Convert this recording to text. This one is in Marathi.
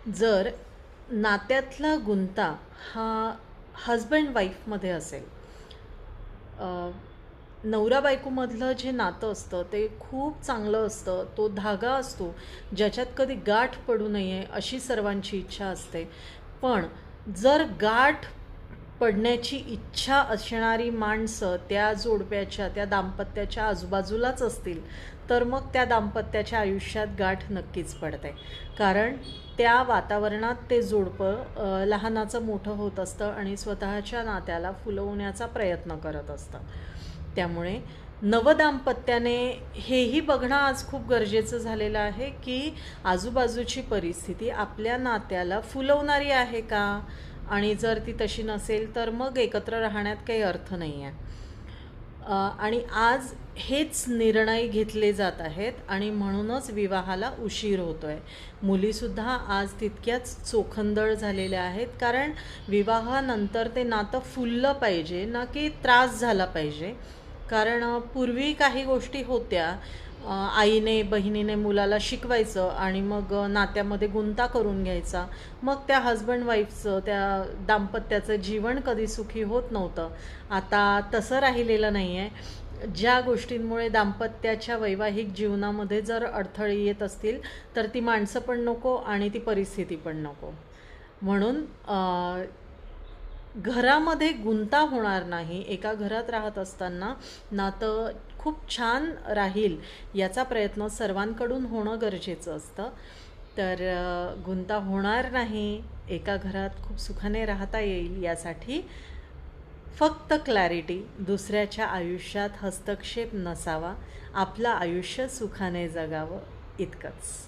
जर नात्यातला गुंता हा हजबंड वाईफमध्ये असेल, नवरा बायकोमधलं जे नातं असतं ते खूप चांगलं असतं. तो धागा असतो ज्याच्यात कधी गाठ पडू नये अशी सर्वांची इच्छा असते. पण जर गाठ पडण्याची इच्छा असणारी माणसं त्या जोडप्याच्या, त्या दाम्पत्याच्या आजूबाजूलाच असतील, तर मग त्या दाम्पत्याच्या आयुष्यात गाठ नक्कीच पडते. कारण त्या वातावरणात ते जोडपं लहानाचं मोठं होत असतं आणि स्वतःच्या नात्याला फुलवण्याचा प्रयत्न करत असतं. त्यामुळे नवदाम्पत्याने हेही बघणं आज खूप गरजेचं झालेलं आहे की आजूबाजूची परिस्थिती आपल्या नात्याला फुलवणारी आहे का, आणि जर ती तशी नसेल तर मग एकत्र राहण्यात काही अर्थ नाही आहे. आणि आज हेच निर्णय घेतले जात आहेत आणि म्हणूनच विवाहाला उशीर होतो आहे. मुलीसुद्धा आज तितक्याच चोखंदळ झालेल्या आहेत, कारण विवाहानंतर ते नातं फुललं पाहिजे ना की त्रास झाला पाहिजे. कारण पूर्वी काही गोष्टी होत्या, आईने बहिणीने मुलाला शिकवायचं आणि मग नात्यामध्ये गुंता करून घ्यायचा. मग त्या हजबंड वाईफचं, त्या दाम्पत्याचं जीवन कधी सुखी होत नव्हतं. आता तसं राहिलेलं नाही आहे. ज्या गोष्टींमुळे दाम्पत्याच्या वैवाहिक जीवनामध्ये जर अडथळे येत असतील तर ती माणसं पण नको आणि ती परिस्थिती पण नको. म्हणून घरामध्ये गुंता होणार नाही, एका घरात राहत असताना नातं खूप छान राहील याचा प्रयत्न सर्वांकडून होणं गरजेचं असतं. तर गुंता होणार नाही, एका घरात खूप सुखाने राहता येईल यासाठी फक्त क्लॅरिटी, दुसऱ्याच्या आयुष्यात हस्तक्षेप नसावा, आपलं आयुष्य सुखाने जगावं, इतकंच.